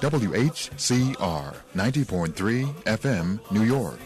WHCR 90.3 FM, New York.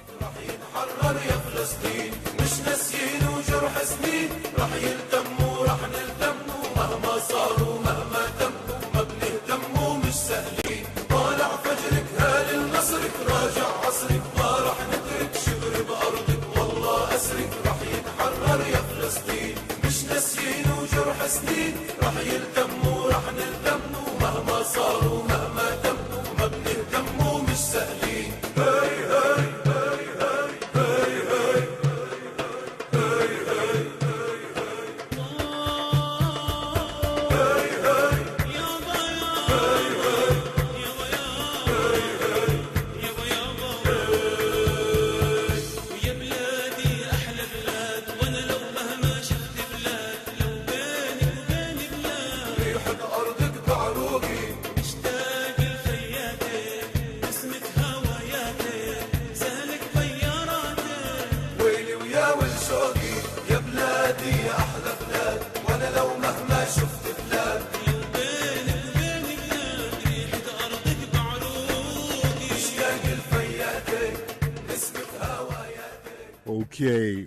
Okay,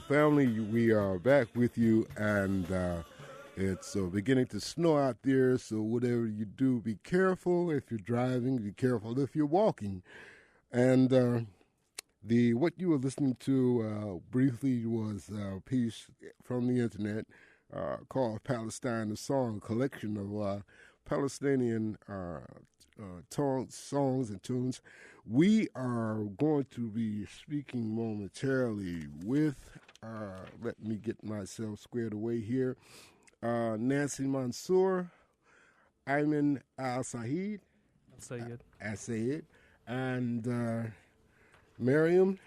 family, we are back with you, and it's beginning to snow out there, so whatever you do, be careful. If you're driving, be careful if you're walking. And what you were listening to briefly was a piece from the internet called Palestine, a song, a collection of Palestinian songs and tunes. We are going to be speaking momentarily with, let me get myself squared away here, Nancy Mansour, Ayman Al-Sayed, and Miriam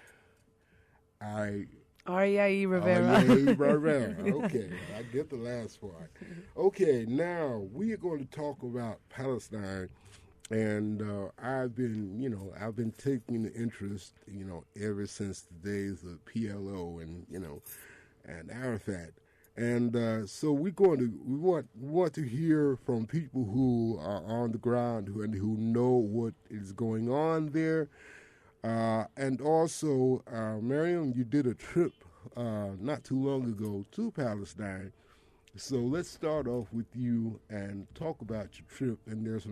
Ariai Rivera. Okay, I get the last part. Okay, now we are going to talk about Palestine. And I've been taking an interest, ever since the days of PLO and Arafat. And so we want to hear from people who are on the ground who know what is going on there. And also, Miriam, you did a trip not too long ago to Palestine. So let's start off with you and talk about your trip. And there's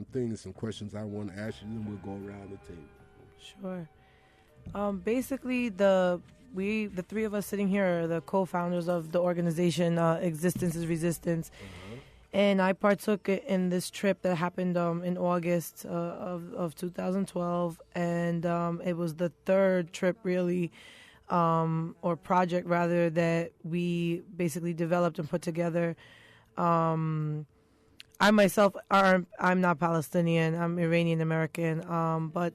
some questions I want to ask you, and then we'll go around the table. Sure. Basically, the three of us sitting here are the co-founders of the organization Existence is Resistance. Uh-huh. And I partook in this trip that happened in August of 2012. And it was the third trip, really, or project rather, that we basically developed and put together. I myself, I'm not Palestinian. I'm Iranian American. But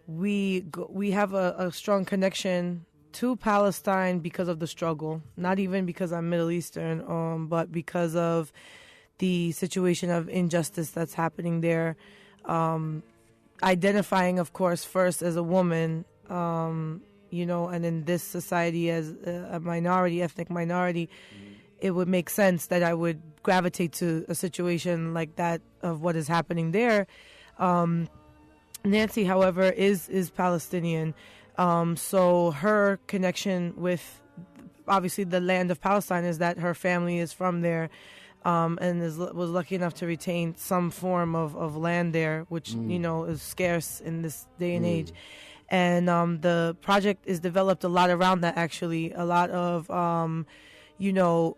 we have a strong connection to Palestine because of the struggle. Not even because I'm Middle Eastern, but because of the situation of injustice that's happening there. Identifying, of course, first as a woman. And in this society as a minority, ethnic minority, it would make sense that I would gravitate to a situation like that of what is happening there. Nancy, however, is Palestinian. So her connection with, obviously, the land of Palestine is that her family is from there, and was lucky enough to retain some form of land there, which, is scarce in this day and age. And the project is developed a lot around that, actually. A lot of,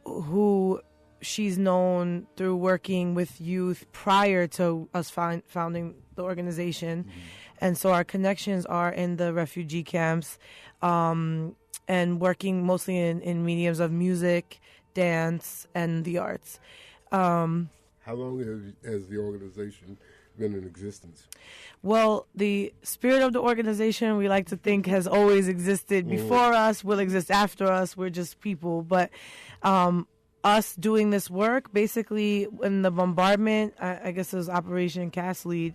who she's known through working with youth prior to us founding the organization. Mm-hmm. And so our connections are in the refugee camps and working mostly in mediums of music, dance, and the arts. How long has the organization been in existence? Well, the spirit of the organization, we like to think, has always existed before us, will exist after us. We're just people. But us doing this work, basically, in the bombardment, I guess it was Operation Cast Lead,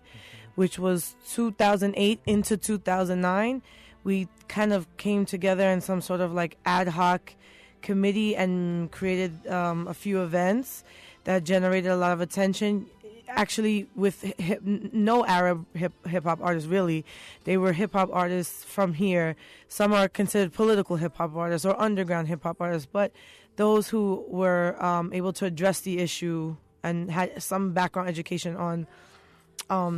which was 2008 into 2009, we kind of came together in some sort of like ad hoc committee and created a few events that generated a lot of attention. actually with no Arab hip hop artists really. They were hip hop artists from here. Some are considered political hip hop artists or underground hip hop artists, but those who were able to address the issue and had some background education on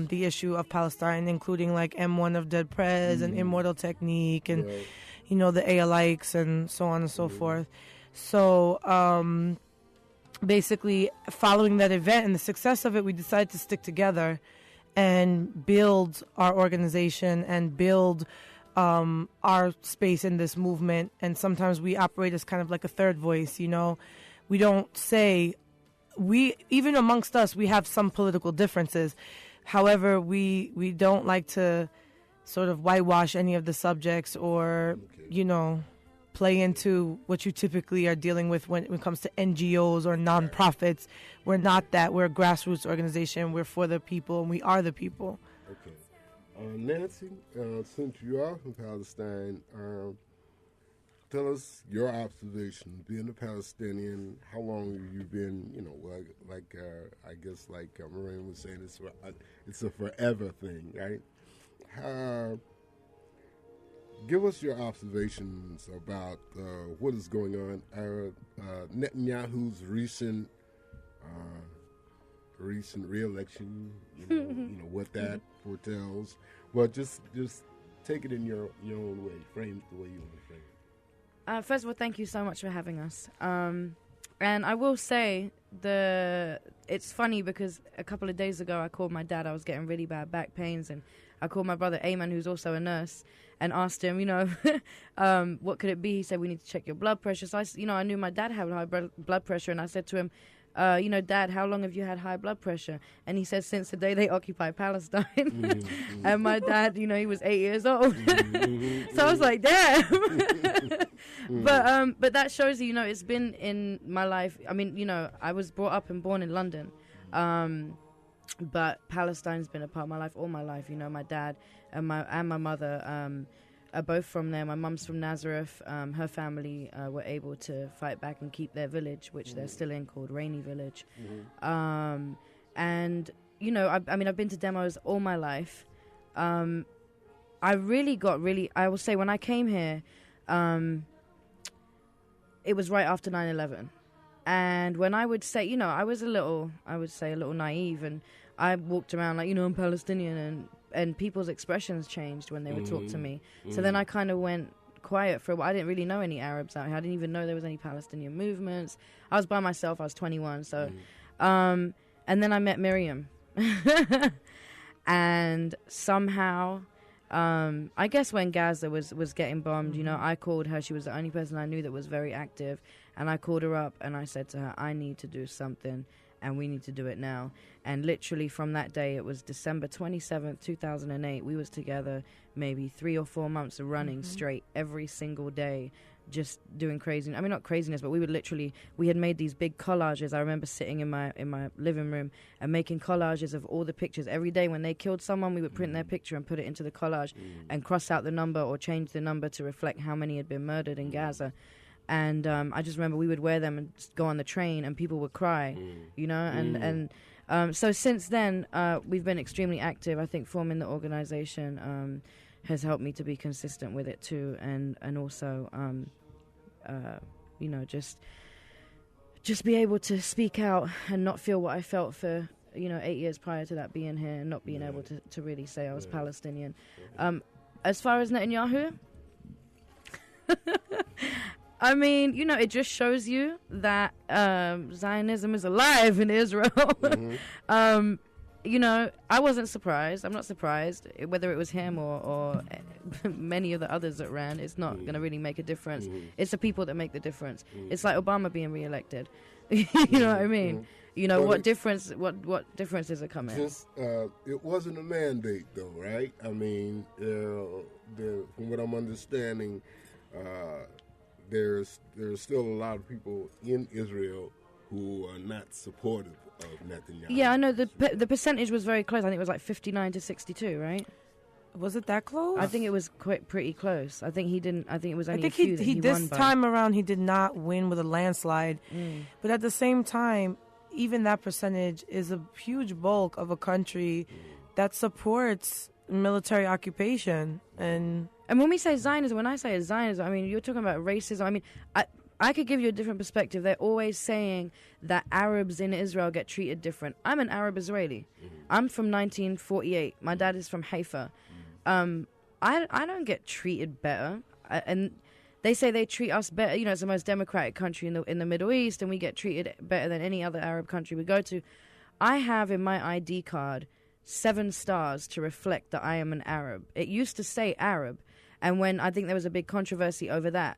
the issue of Palestine, including like M1 of Dead Prez and Immortal Technique and the A-Alikes and so on and so forth. So basically, following that event and the success of it, we decided to stick together and build our organization and build our space in this movement. And sometimes we operate as kind of like a third voice, We don't say, even amongst us, we have some political differences. However, we don't like to sort of whitewash any of the subjects or, play into what you typically are dealing with when it comes to NGOs or nonprofits. We're not that. We're a grassroots organization. We're for the people, and we are the people. Okay. Nancy, since you are from Palestine, tell us your observation, being a Palestinian, how long have you been, I guess like Maureen was saying, it's a forever thing, right? Give us your observations about what is going on. Netanyahu's recent re-election, what that foretells. Well, just take it in your own way, frame it the way you want to frame it. First of all, thank you so much for having us. And I will say, it's funny because a couple of days ago I called my dad. I was getting really bad back pains, and I called my brother Ayman, who's also a nurse, and asked him, what could it be? He said, we need to check your blood pressure. So I knew my dad had high blood pressure, and I said to him, Dad, how long have you had high blood pressure? And he said, since the day they occupied Palestine. And my dad, he was 8 years old. So I was like, damn. But that shows you, it's been in my life. I mean, I was brought up and born in London. But Palestine's been a part of my life all my life. My dad and my mother are both from there. My mum's from Nazareth. Her family were able to fight back and keep their village, which they're still in, called Rainy Village. And, I've been to demos all my life. I will say when I came here, it was right after 9/11. And when I would say, I would say a little naive, and I walked around like, I'm Palestinian, and people's expressions changed when they would talk to me. So then I kind of went quiet for a while. I didn't really know any Arabs out here. I didn't even know there was any Palestinian movements. I was by myself. I was 21. So, and then I met Miriam. And somehow, I guess when Gaza was getting bombed, I called her. She was the only person I knew that was very active. And I called her up and I said to her, I need to do something, and we need to do it now. And literally from that day, it was December 27th, 2008. We was together maybe 3 or 4 months of running straight every single day, just doing crazy. I mean, not craziness, but we had made these big collages. I remember sitting in my living room and making collages of all the pictures. Every day when they killed someone, we would print their picture and put it into the collage and cross out the number or change the number to reflect how many had been murdered in Gaza. And I just remember we would wear them and just go on the train, and people would cry, and so since then we've been extremely active. I think forming the organization has helped me to be consistent with it too, and also just be able to speak out and not feel what I felt for 8 years prior to that, being here and not being able to really say I was Palestinian. As far as Netanyahu, I mean, it just shows you that Zionism is alive in Israel. I wasn't surprised. I'm not surprised. Whether it was him or many of the others that ran, it's not going to really make a difference. It's the people that make the difference. It's like Obama being reelected. You know what I mean? What difference is it coming? It wasn't a mandate, though, right? I mean, from what I'm understanding, there's still a lot of people in Israel who are not supportive of Netanyahu. Yeah, I know the percentage was very close. I think it was like 59 to 62, right? Was it that close? I think it was pretty close. I think he didn't. I think it was only. I think he won this time around he did not win with a landslide. But at the same time, even that percentage is a huge bulk of a country that supports military occupation. And when we say Zionism, when I say Zionism, I mean, you're talking about racism. I mean, I could give you a different perspective. They're always saying that Arabs in Israel get treated different. I'm an Arab Israeli. I'm from 1948. My dad is from Haifa. I don't get treated better. And they say they treat us better. You know, it's the most democratic country in the Middle East, and we get treated better than any other Arab country we go to. I have in my ID card 7 stars to reflect that I am an Arab. It used to say Arab, and when I think there was a big controversy over that,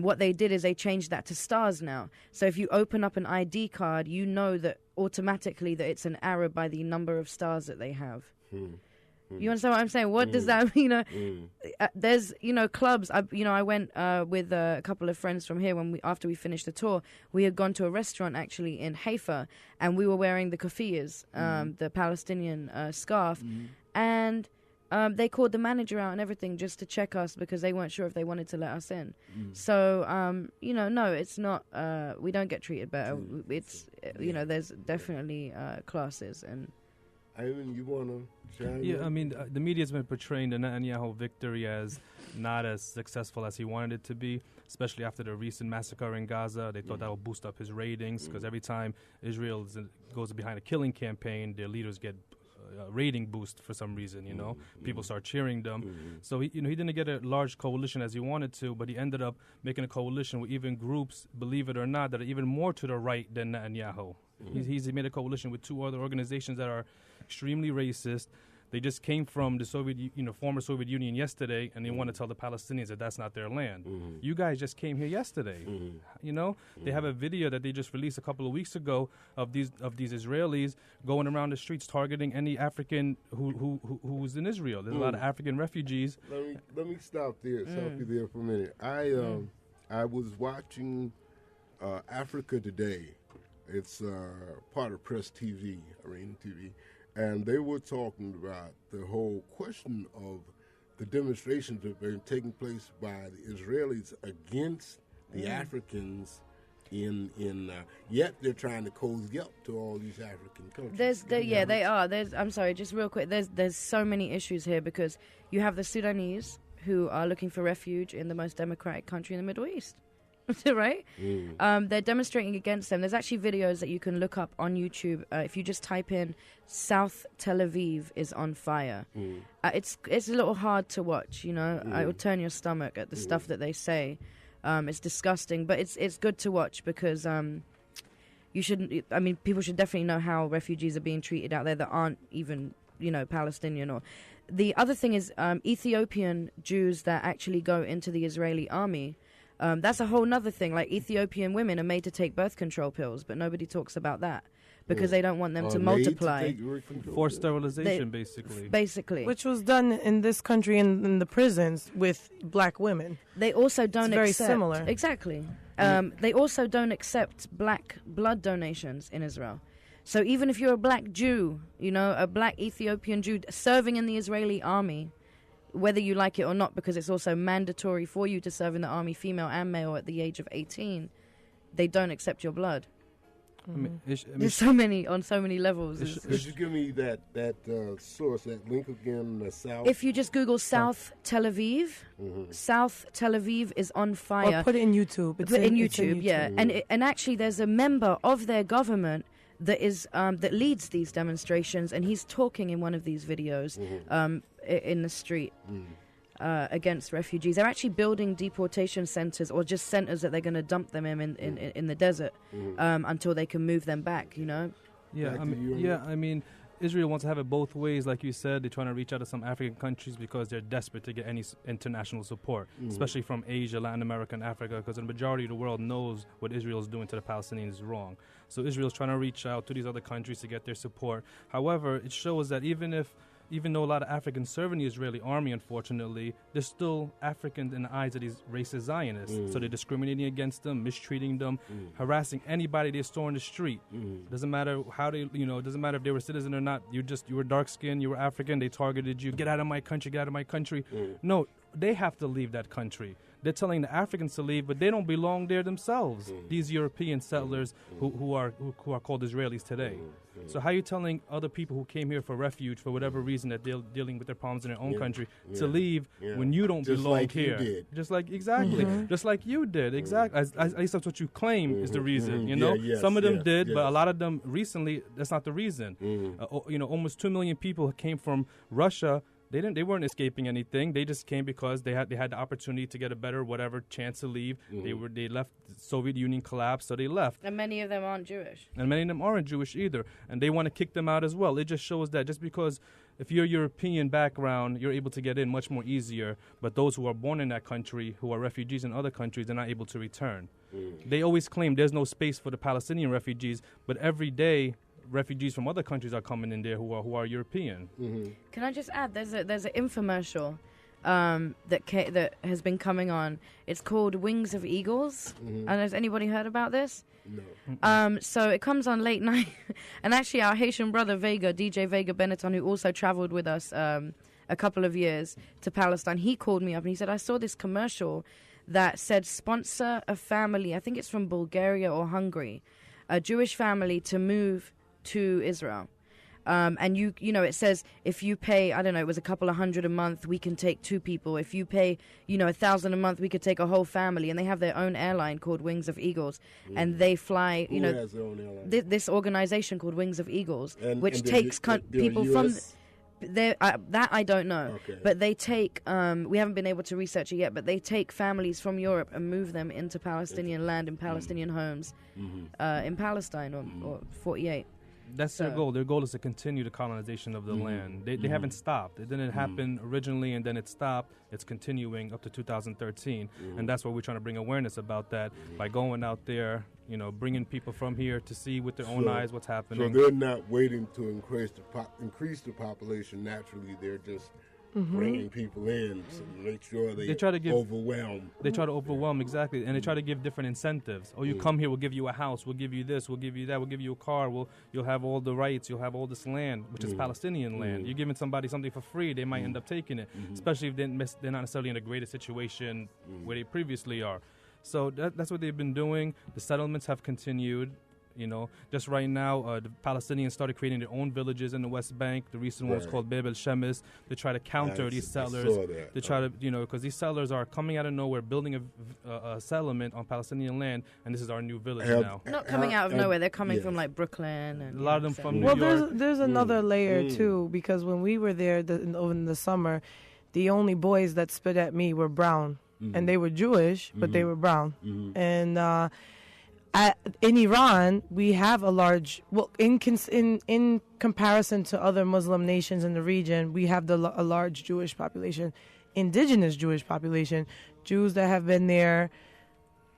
what they did is they changed that to stars now. So if you open up an ID card, you know that automatically that it's an Arab by the number of stars that they have. You understand what I'm saying? What does that mean? There's, clubs. I went with a couple of friends from here after we finished the tour. We had gone to a restaurant actually in Haifa, and we were wearing the kafiyas, the Palestinian scarf, and they called the manager out and everything just to check us because they weren't sure if they wanted to let us in. So, no, it's not. We don't get treated better. It's there's definitely classes and. Ivan, you want to chime in? Yeah, I mean, the media's been portraying the Netanyahu victory as not as successful as he wanted it to be, especially after the recent massacre in Gaza. They thought that would boost up his ratings because every time Israel goes behind a killing campaign, their leaders get a rating boost for some reason, People start cheering them. So, he didn't get a large coalition as he wanted to, but he ended up making a coalition with even groups, believe it or not, that are even more to the right than Netanyahu. He's made a coalition with 2 other organizations that are extremely racist. They just came from the former Soviet Union yesterday, and they want to tell the Palestinians that that's not their land. You guys just came here yesterday. They have a video that they just released a couple of weeks ago of these Israelis going around the streets targeting any African who's in Israel. There's a lot of African refugees. Let me stop you there for a minute. I was watching Africa Today. It's part of Press TV, Arena TV, and they were talking about the whole question of the demonstrations that have been taking place by the Israelis against the Africans yet they're trying to cozy up to all these African countries. They are. I'm sorry, just real quick. There's so many issues here because you have the Sudanese who are looking for refuge in the most democratic country in the Middle East. Right? They're demonstrating against them. There's actually videos that you can look up on YouTube. If you just type in South Tel Aviv is on fire. It's a little hard to watch, It will turn your stomach at the stuff that they say. It's disgusting, but it's good to watch because you shouldn't. I mean, people should definitely know how refugees are being treated out there that aren't even, Palestinian. Or the other thing is Ethiopian Jews that actually go into the Israeli army. That's a whole nother thing. Like Ethiopian women are made to take birth control pills, but nobody talks about that because they don't want them to multiply. Forced sterilization, basically. Which was done in this country in the prisons with black women. They also don't very accept... similar. Exactly. They also don't accept black blood donations in Israel. So even if you're a black Jew, a black Ethiopian Jew serving in the Israeli army, whether you like it or not, because it's also mandatory for you to serve in the army, female and male, at the age of 18, they don't accept your blood. There's on so many levels. Could you give me that source, that link again? The South. If you just Google South Tel Aviv, South Tel Aviv is on fire. Or put it in YouTube. It's in YouTube, yeah. And actually, there's a member of their government that is that leads these demonstrations, and he's talking in one of these videos in the street against refugees. They're actually building deportation centers, or just centers that they're going to dump them in the desert until they can move them back. I mean, Israel wants to have it both ways. Like you said, they're trying to reach out to some African countries because they're desperate to get any international support, especially from Asia, Latin America, and Africa, because the majority of the world knows what Israel is doing to the Palestinians is wrong. So Israel's trying to reach out to these other countries to get their support. However, it shows that even though a lot of Africans serve in the Israeli army, unfortunately, they're still Africans in the eyes of these racist Zionists. So they're discriminating against them, mistreating them, harassing anybody they saw in the street. Doesn't matter how they, it doesn't matter if they were citizen or not. You were dark skinned, you were African, they targeted you. Get out of my country, get out of my country. No, they have to leave that country. They're telling the Africans to leave, but they don't belong there themselves. These European settlers who are called Israelis today. So how are you telling other people who came here for refuge for whatever reason that they're dealing with their problems in their own country to leave when you don't Just belong like here? you did. Just like just like you did, exactly. At least that's what you claim is the reason. You know, some of them did, but a lot of them recently that's not the reason. Almost 2 million people came from Russia. They weren't escaping anything. They just came because they had the opportunity to get a better whatever chance to leave. They left. The Soviet Union collapsed, so they left. And many of them aren't Jewish. And many of them aren't Jewish either. And they want to kick them out as well. It just shows that just because if you're European background, you're able to get in much more easier. But those who are born in that country, who are refugees in other countries, they're not able to return. They always claim there's no space for the Palestinian refugees, but every day refugees from other countries are coming in there who are European. Can I just add? There's an infomercial that has been coming on. It's called Wings of Eagles. And has anybody heard about this? No. So it comes on late night, and actually our Haitian brother DJ Vega Benetton, who also traveled with us a couple of years to Palestine, he called me up and he said, I saw this commercial that said sponsor a family, I think it's from Bulgaria or Hungary, a Jewish family to move to Israel. And you know, it says if you pay, I don't know, it was a couple of $100 a month, we can take 2 people. If you pay, $1,000 a month, we could take a whole family. And they have their own airline called Wings of Eagles, and they fly. Who has their own airline? This organization called Wings of Eagles, which and takes people from. US? That I don't know, Okay. but they take. We haven't been able to research it yet, but they take families from Europe and move them into Palestinian land in Palestinian homes in Palestine or 48. That's their goal. Their goal is to continue the colonization of the land. They haven't stopped. It didn't happen originally and then it stopped. It's continuing up to 2013. And that's why we're trying to bring awareness about that by going out there, bringing people from here to see with their own eyes what's happening. So they're not waiting to increase the population naturally. They're just bringing people in to make sure they try to overwhelm. They try to overwhelm, exactly, and they try to give different incentives. Oh, you come here, we'll give you a house, we'll give you this, we'll give you that, we'll give you a car, you'll have all the rights, you'll have all this land, which is Palestinian land. You're giving somebody something for free, they might end up taking it, especially if they're not necessarily in a greater situation where they previously are. So that's what they've been doing. The settlements have continued. Just right now, the Palestinians started creating their own villages in the West Bank. The recent one was called Bab el-Shemesh. They try to counter these settlers. They try to, because these settlers are coming out of nowhere, building a settlement on Palestinian land, and this is our new village now. Not coming out of nowhere. They're coming from like Brooklyn. And, a lot of them from New York. Well, there's another layer too, because when we were there in the summer, the only boys that spit at me were brown, and they were Jewish, but they were brown, and. In Iran, we have a large, in comparison to other Muslim nations in the region, we have a large Jewish population, indigenous Jewish population, Jews that have been there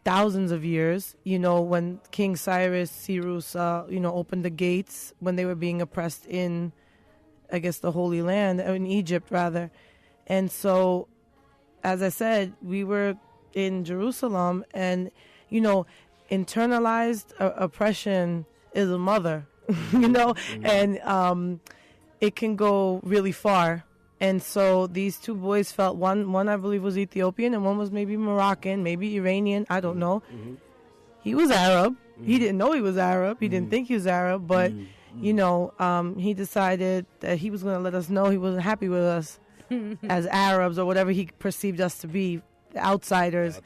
thousands of years. When King Cyrus opened the gates when they were being oppressed in, I guess, the Holy Land, in Egypt rather. And so, as I said, we were in Jerusalem, and, internalized oppression is a mother, and it can go really far. And so these 2 boys felt, one I believe was Ethiopian and one was maybe Moroccan, maybe Iranian, I don't know. He was Arab. He didn't know he was Arab. He didn't think he was Arab, but, he decided that he was going to let us know he wasn't happy with us as Arabs or whatever he perceived us to be, outsiders.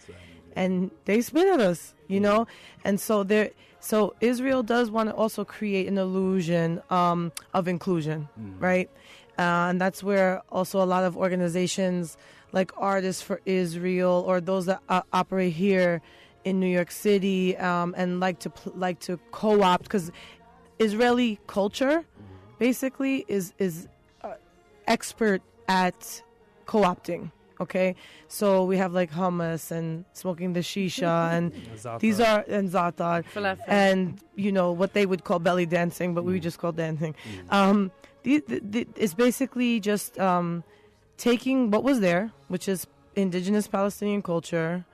And they spit at us, and so Israel does want to also create an illusion of inclusion, right? And that's where also a lot of organizations like Artists for Israel or those that operate here in New York City and like to co-opt, because Israeli culture basically is expert at co-opting. Okay, so we have like hummus and smoking the shisha, and these are and za'atar, and what they would call belly dancing, but we just call dancing. It's basically just taking what was there, which is indigenous Palestinian culture,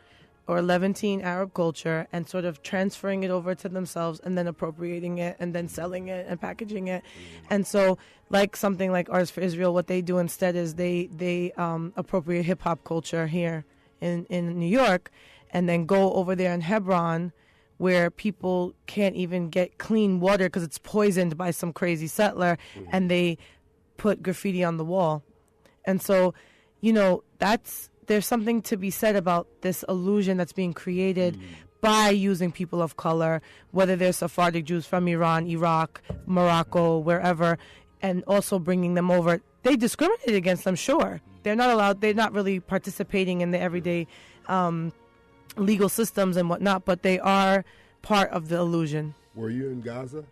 or Levantine Arab culture and sort of transferring it over to themselves and then appropriating it and then selling it and packaging it. And so like something like Artists for Israel, what they do instead is they appropriate hip hop culture here in New York and then go over there in Hebron where people can't even get clean water because it's poisoned by some crazy settler, and they put graffiti on the wall. And so, there's something to be said about this illusion that's being created by using people of color, whether they're Sephardic Jews from Iran, Iraq, Morocco, wherever, and also bringing them over. They discriminate against them, sure. They're not allowed, they're not really participating in the everyday legal systems and whatnot, but they are part of the illusion. Were you in Gaza?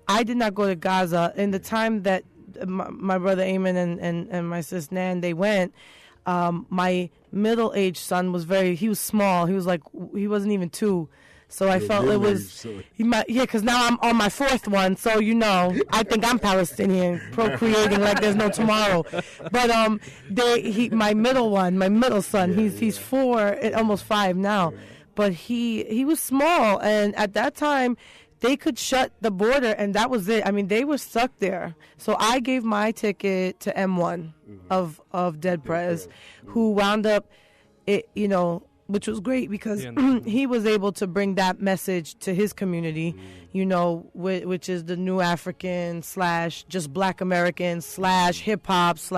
I did not go to Gaza. In the time that my brother Eamon and my sis Nan, they went, my middle-aged son he was small. He wasn't even 2. So I felt it was, because now I'm on my 4th one. So, I think I'm Palestinian, procreating like there's no tomorrow. But my middle son, he's 4, almost 5 now. But he was small. And at that time, they could shut the border, and that was it. I mean, they were stuck there. So I gave my ticket to M1 of Dead Prez, who wound up, which was great because he was able to bring that message to his community, which is the New African / just Black American / hip hop /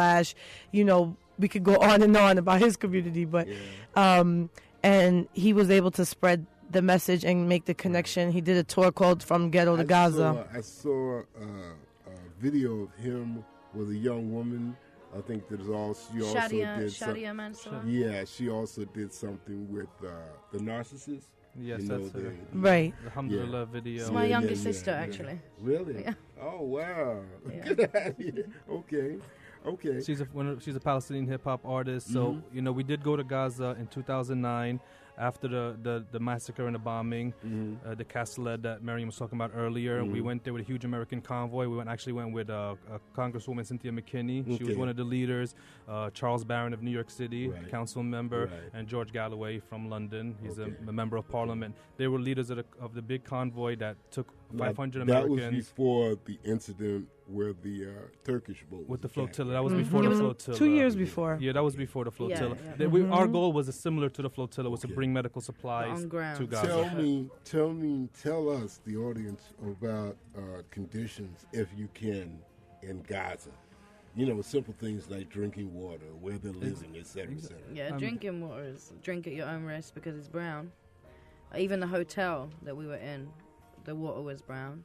we could go on and on about his community, but and he was able to spread the message and make the connection. He did a tour called From Ghetto to Gaza. I saw a video of him with a young woman. I think that Shadia Mansour. Yeah, she also did something with the Narcissist. Yes, that's it. Right. The Alhamdulillah video. It's my younger sister, actually. Really? Yeah. Oh, wow. Okay. She's a Palestinian hip hop artist. So we did go to Gaza in 2009 after the massacre and the bombing, the Castellet that Miriam was talking about earlier. We went there with a huge American convoy. We went with Congresswoman Cynthia McKinney. She was one of the leaders. Charles Barron of New York City, council member, and George Galloway from London. He's a member of parliament. They were leaders of the big convoy that took 500 Americans. That was before the incident where the Turkish boat with the flotilla. That was before the flotilla. 2 years before. Yeah, that was before the flotilla. Our goal was similar to the flotilla, was to bring medical supplies to Gaza. Tell us, the audience, about conditions, if you can, in Gaza. Simple things like drinking water, where they're living, etc., etc. Yeah, drinking water is drink at your own risk because it's brown. Even the hotel that we were in, the water was brown.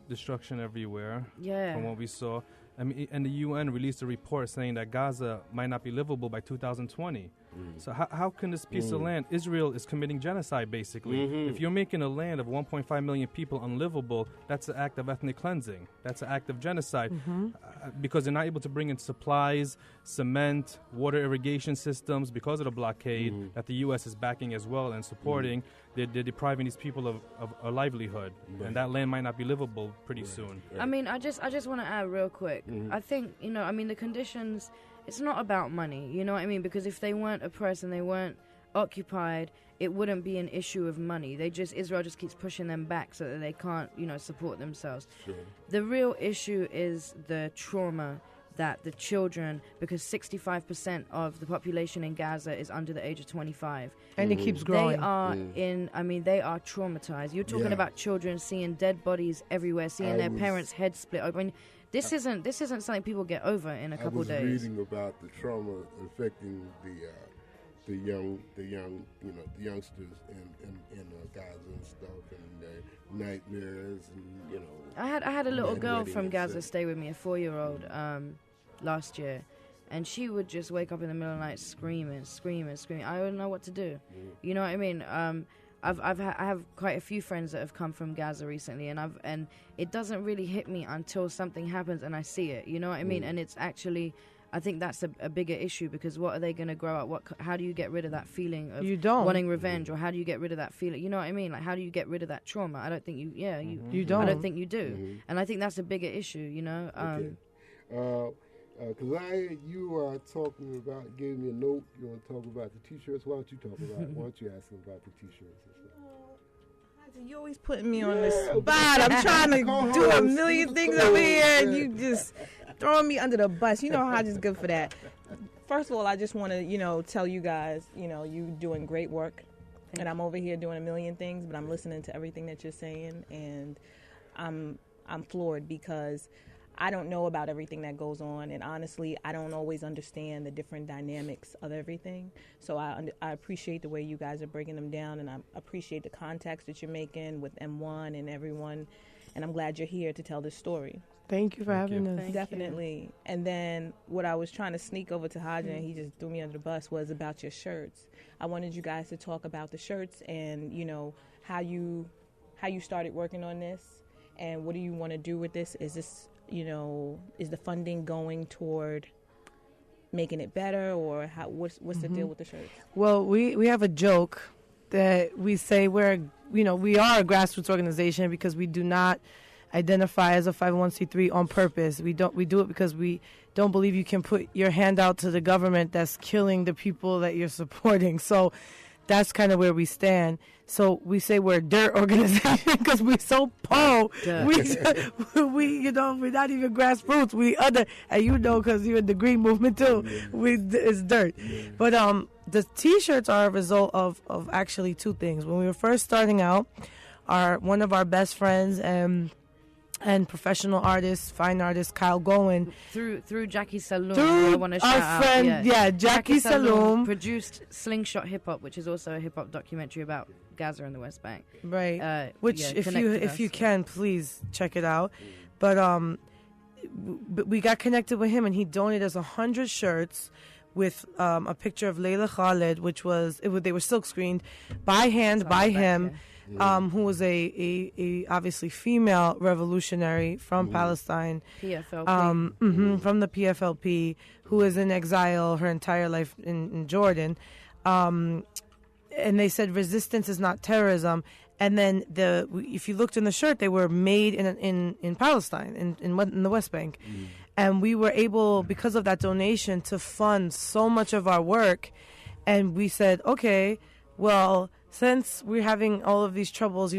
Destruction everywhere. Yeah. From what we saw. I mean, and the UN released a report saying that Gaza might not be livable by 2020. So how can this piece of land, Israel is committing genocide, basically. If you're making a land of 1.5 million people unlivable, that's an act of ethnic cleansing. That's an act of genocide. Because they're not able to bring in supplies, cement, water irrigation systems because of the blockade that the U.S. is backing as well and supporting. They're depriving these people of a livelihood. And that land might not be livable pretty soon. I mean, I just want to add real quick. I think, the conditions, it's not about money, you know what I mean? Because if they weren't oppressed and they weren't occupied, it wouldn't be an issue of money. Israel just keeps pushing them back so that they can't, support themselves. Sure. The real issue is the trauma that the children, because 65% of the population in Gaza is under the age of 25. And it keeps growing. They are they are traumatized. You're talking about children seeing dead bodies everywhere, seeing their parents' heads split open. This isn't something people get over in a couple days. I was reading about the trauma affecting the youngsters in Gaza and stuff, and their nightmares, and I had a little girl from Gaza stay with me, a 4-year-old, last year, and she would just wake up in the middle of the night screaming. I don't know what to do. You know what I mean? I have quite a few friends that have come from Gaza recently, and it doesn't really hit me until something happens and I see it. You know what I mean? And it's actually, I think that's a bigger issue, because what are they going to grow up? How do you get rid of that feeling of wanting revenge, or how do you get rid of that feeling? You know what I mean? Like, how do you get rid of that trauma? I don't think you don't. I don't think you do, and I think that's a bigger issue. Okay. Because you are talking about, gave me a note. You want to talk about the T-shirts? Why don't you talk about? Why don't you ask him about the T-shirts and stuff? You always putting me on the spot. I'm trying to do a million things over here, and you just throwing me under the bus. You know how just good for that. First of all, I just want to, tell you guys, you doing great work, and I'm over here doing a million things, but I'm listening to everything that you're saying, and I'm floored because I don't know about everything that goes on, and honestly, I don't always understand the different dynamics of everything. So I appreciate the way you guys are breaking them down, and I appreciate the context that you're making with M1 and everyone, and I'm glad you're here to tell this story. Thank you for having us. Definitely. And then what I was trying to sneak over to Haja, and he just threw me under the bus, was about your shirts. I wanted you guys to talk about the shirts and, how you started working on this, and what do you want to do with this? Is this is the funding going toward making it better, or what's the deal with the shirts? Well, we have a joke that we say we are a grassroots organization because we do not identify as a 501c3 on purpose. We do it because we don't believe you can put your hand out to the government that's killing the people that you're supporting. So that's kind of where we stand. So we say we're a dirt organization because we're so poor. We're not even grassroots. Because you're in the green movement too. It's dirt. But the T-shirts are a result of actually two things. When we were first starting out, one of our best friends and professional artist, fine artist, Kyle Gowen. Through Jackie Saloom, I want to shout out. Friend, Jackie Saloom produced Slingshot Hip Hop, which is also a hip hop documentary about Gaza and the West Bank. Right. If you can, please check it out. But we got connected with him, and he donated us 100 shirts with a picture of Layla Khaled, they were silk screened by hand by him. Who was a obviously female revolutionary from Palestine, PFLP, from the PFLP, who is in exile her entire life in Jordan, and they said resistance is not terrorism. And then if you looked in the shirt, they were made in Palestine, in the West Bank, and we were able, because of that donation, to fund so much of our work. And we said, okay, well, since we're having all of these troubles,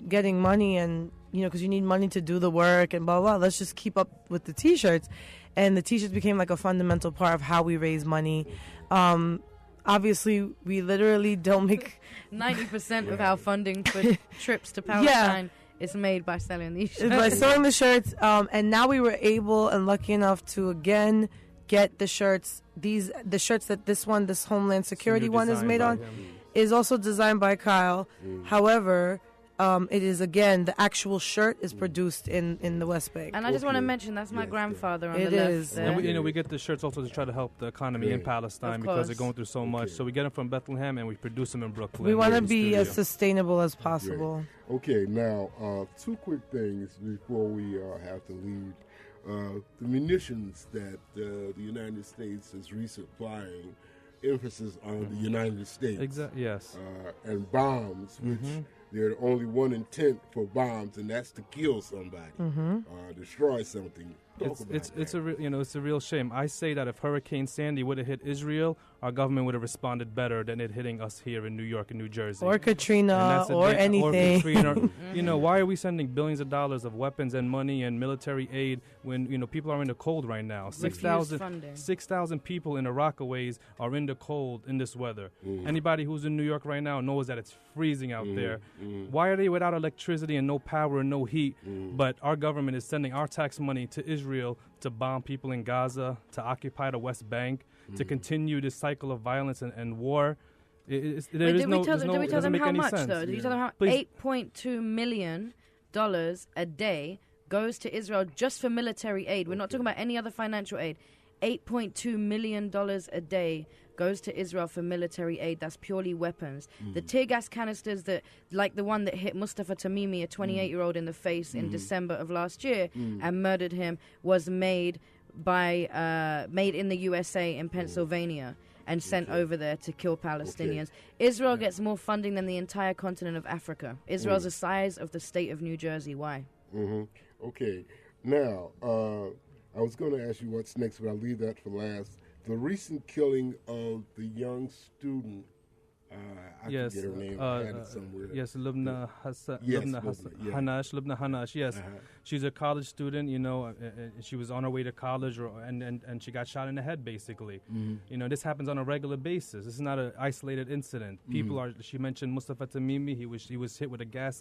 getting money and, because you need money to do the work and blah, blah, let's just keep up with the T-shirts. And the T-shirts became like a fundamental part of how we raise money. Obviously, we literally don't make... 90% of our funding for trips to Palestine is made by selling these shirts. By selling the shirts. And now we were able and lucky enough to, again, get the shirts. The shirts that this Homeland Security one is made on is also designed by Kyle. However, it is, again, the actual shirt is produced in the West Bank. And I just want to mention, that's my grandfather on it the is. left. And we get the shirts also to try to help the economy in Palestine because they're going through so much. So we get them from Bethlehem and we produce them in Brooklyn. We want to be as sustainable as possible. Great. Okay, now, two quick things before we have to leave. The munitions that the United States is resupplying, emphasis on the United States. Exactly. Yes. And bombs, which they're only one intent for bombs, and that's to kill somebody, destroy something. It's a real shame. I say that if Hurricane Sandy would have hit Israel, our government would have responded better than it hitting us here in New York and New Jersey. Or Katrina, or anything. Or Katrina. Why are we sending billions of dollars of weapons and money and military aid when, people are in the cold right now? 6,000 people in Iraq are in the cold in this weather. Anybody who's in New York right now knows that it's freezing out there. Why are they without electricity and no power and no heat? But our government is sending our tax money to Israel to bomb people in Gaza, to occupy the West Bank, to continue this cycle of violence and war. Did we tell them how much, sense. though? Did you tell them how $8.2 million a day goes to Israel just for military aid? We're not talking about any other financial aid. $8.2 million a day goes to Israel for military aid. That's purely weapons. The tear gas canisters like the one that hit Mustafa Tamimi, a 28-year-old, in the face in December of last year and murdered him, was made in the USA in Pennsylvania and sent over there to kill Palestinians. Israel gets more funding than the entire continent of Africa. Israel's the size of the state of New Jersey. Why? Okay. Now, I was going to ask you what's next, but I'll leave that for last. The recent killing of the young student. I Yes, can get her name. I had it somewhere. yes, Lubna Hassan, Yes, Lubna Lubna, yeah. Lubna Hanash. Yes, she's a college student. You know, she was on her way to college, and she got shot in the head. Basically, you know, this happens on a regular basis. This is not an isolated incident. People are. She mentioned Mustafa Tamimi. He was hit with a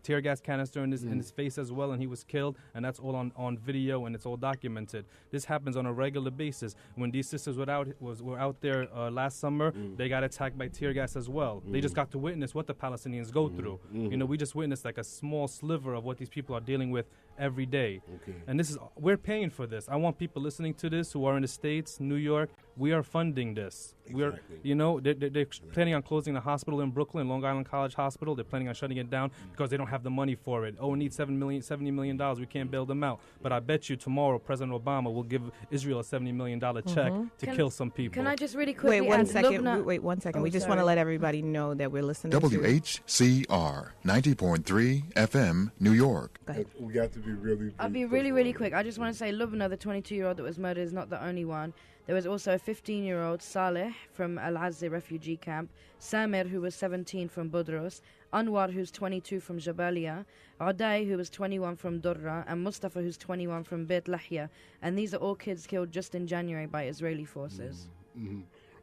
tear gas canister in his face as well, and he was killed, and that's all on video, and it's all documented. This happens on a regular basis. When these sisters were out there last summer, they got attacked by tear gas as well. They just got to witness what the Palestinians go through. You know, we just witnessed like a small sliver of what these people are dealing with every day. And we're paying for this. I want people listening to this who are in the States, New York. We are funding this. We're, you know, they're planning on closing the hospital in Brooklyn, Long Island College Hospital. They're planning on shutting it down because they don't have the money for it. Oh, we need $70 million. We can't bail them out. But I bet you tomorrow President Obama will give Israel a $70 million check to kill some people. Can I just really quickly Wait 1 add second. Lubna? Wait 1 second. Oh, We just sorry. want to let everybody know that we're listening to WHCR 90.3 FM, New York. Go ahead. We got to be really. I'll be really quick. I just want to say Lubna, the 22-year-old that was murdered, is not the only one. There was also a 15-year-old, Saleh, from Al-Azzi refugee camp, Samir, who was 17 from Budros, Anwar, who's 22 from Jabalia, Aday, who was 21 from Durra, and Mustafa, who's 21 from Beit Lahya. And these are all kids killed just in January by Israeli forces.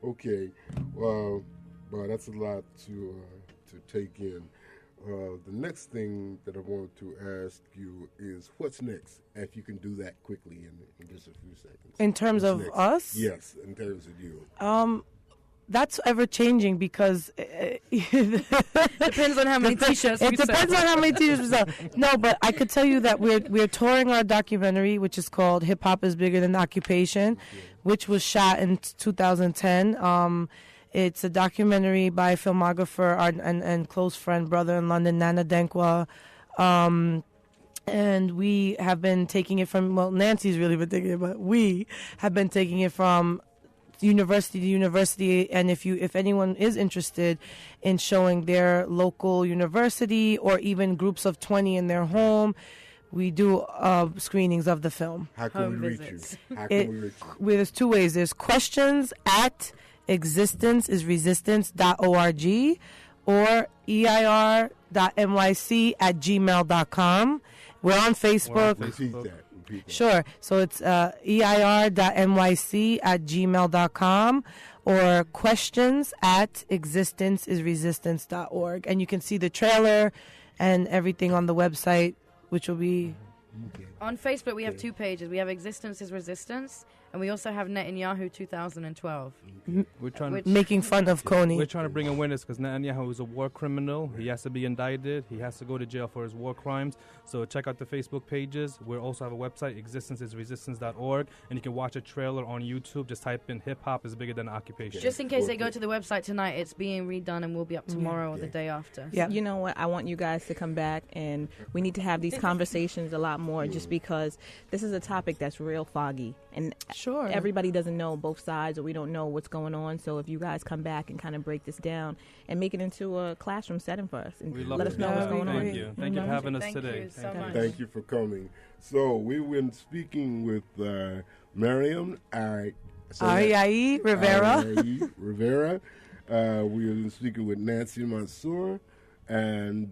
Okay, well, that's a lot to take in. The next thing that I want to ask you is what's next, if you can do that quickly in just a few seconds. In terms What's of next? us? Yes, in terms of you. That's ever changing because Depends on how many T-shirts we it depends sell. on how many t-shirts we sell. No, but I could tell you that we're touring our documentary, which is called Hip Hop is Bigger Than Occupation, which was shot in 2010. It's a documentary by filmographer and close friend, brother in London, Nana Denkwa. And we have been taking it from, well, Nancy's really been taking it, but we have been taking it from university to university. And if anyone is interested in showing their local university or even groups of 20 in their home, we do screenings of the film. How can Home we reach visits. you? How can we reach you? There's two ways. There's questions at existenceisresistance.org or eir.myc@gmail.com. We're on Facebook. Repeat that. Sure. So it's eir.myc@gmail.com or questions at existenceisresistance.org. And you can see the trailer and everything on the website, which will be... On Facebook, we have two pages. We have Existence is Resistance, and we also have Netanyahu 2012. We're trying to making fun of Coney. We're trying to bring awareness because Netanyahu is a war criminal. He has to be indicted. He has to go to jail for his war crimes. So check out the Facebook pages. We also have a website, existenceisresistance.org, and you can watch a trailer on YouTube. Just type in Hip Hop is Bigger Than Occupation. Just in case they go to the website tonight, it's being redone and will be up tomorrow or the day after. Yeah. You know what? I want you guys to come back, and we need to have these conversations a lot more, just because this is a topic that's real foggy, and Sure. everybody doesn't know both sides, or we don't know what's going on. So if you guys come back and kind of break this down and make it into a classroom setting for us, and We love let it. us know what's going on. Thank you. Thank you for having us Thank today. you so much. Thank you for coming. So we've been speaking with Miriam Ariai Rivera. Rivera. We have been speaking with Nancy Mansour and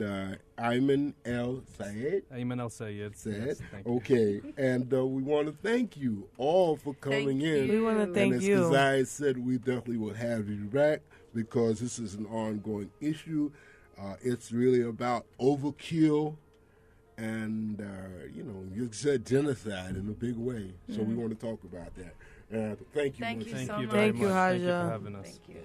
Ayman El Sayed. Ayman El Sayed. Said. Yes, thank you. Okay, and we want to thank you all for coming in. We want to thank and as you. Kazai said, we definitely will have you back because this is an ongoing issue. It's really about overkill and, you said genocide in a big way. So we want to talk about that. Thank you. Thank once you again. so Thank you much. very Thank you, much. Thank you Haja. for having us. Thank you.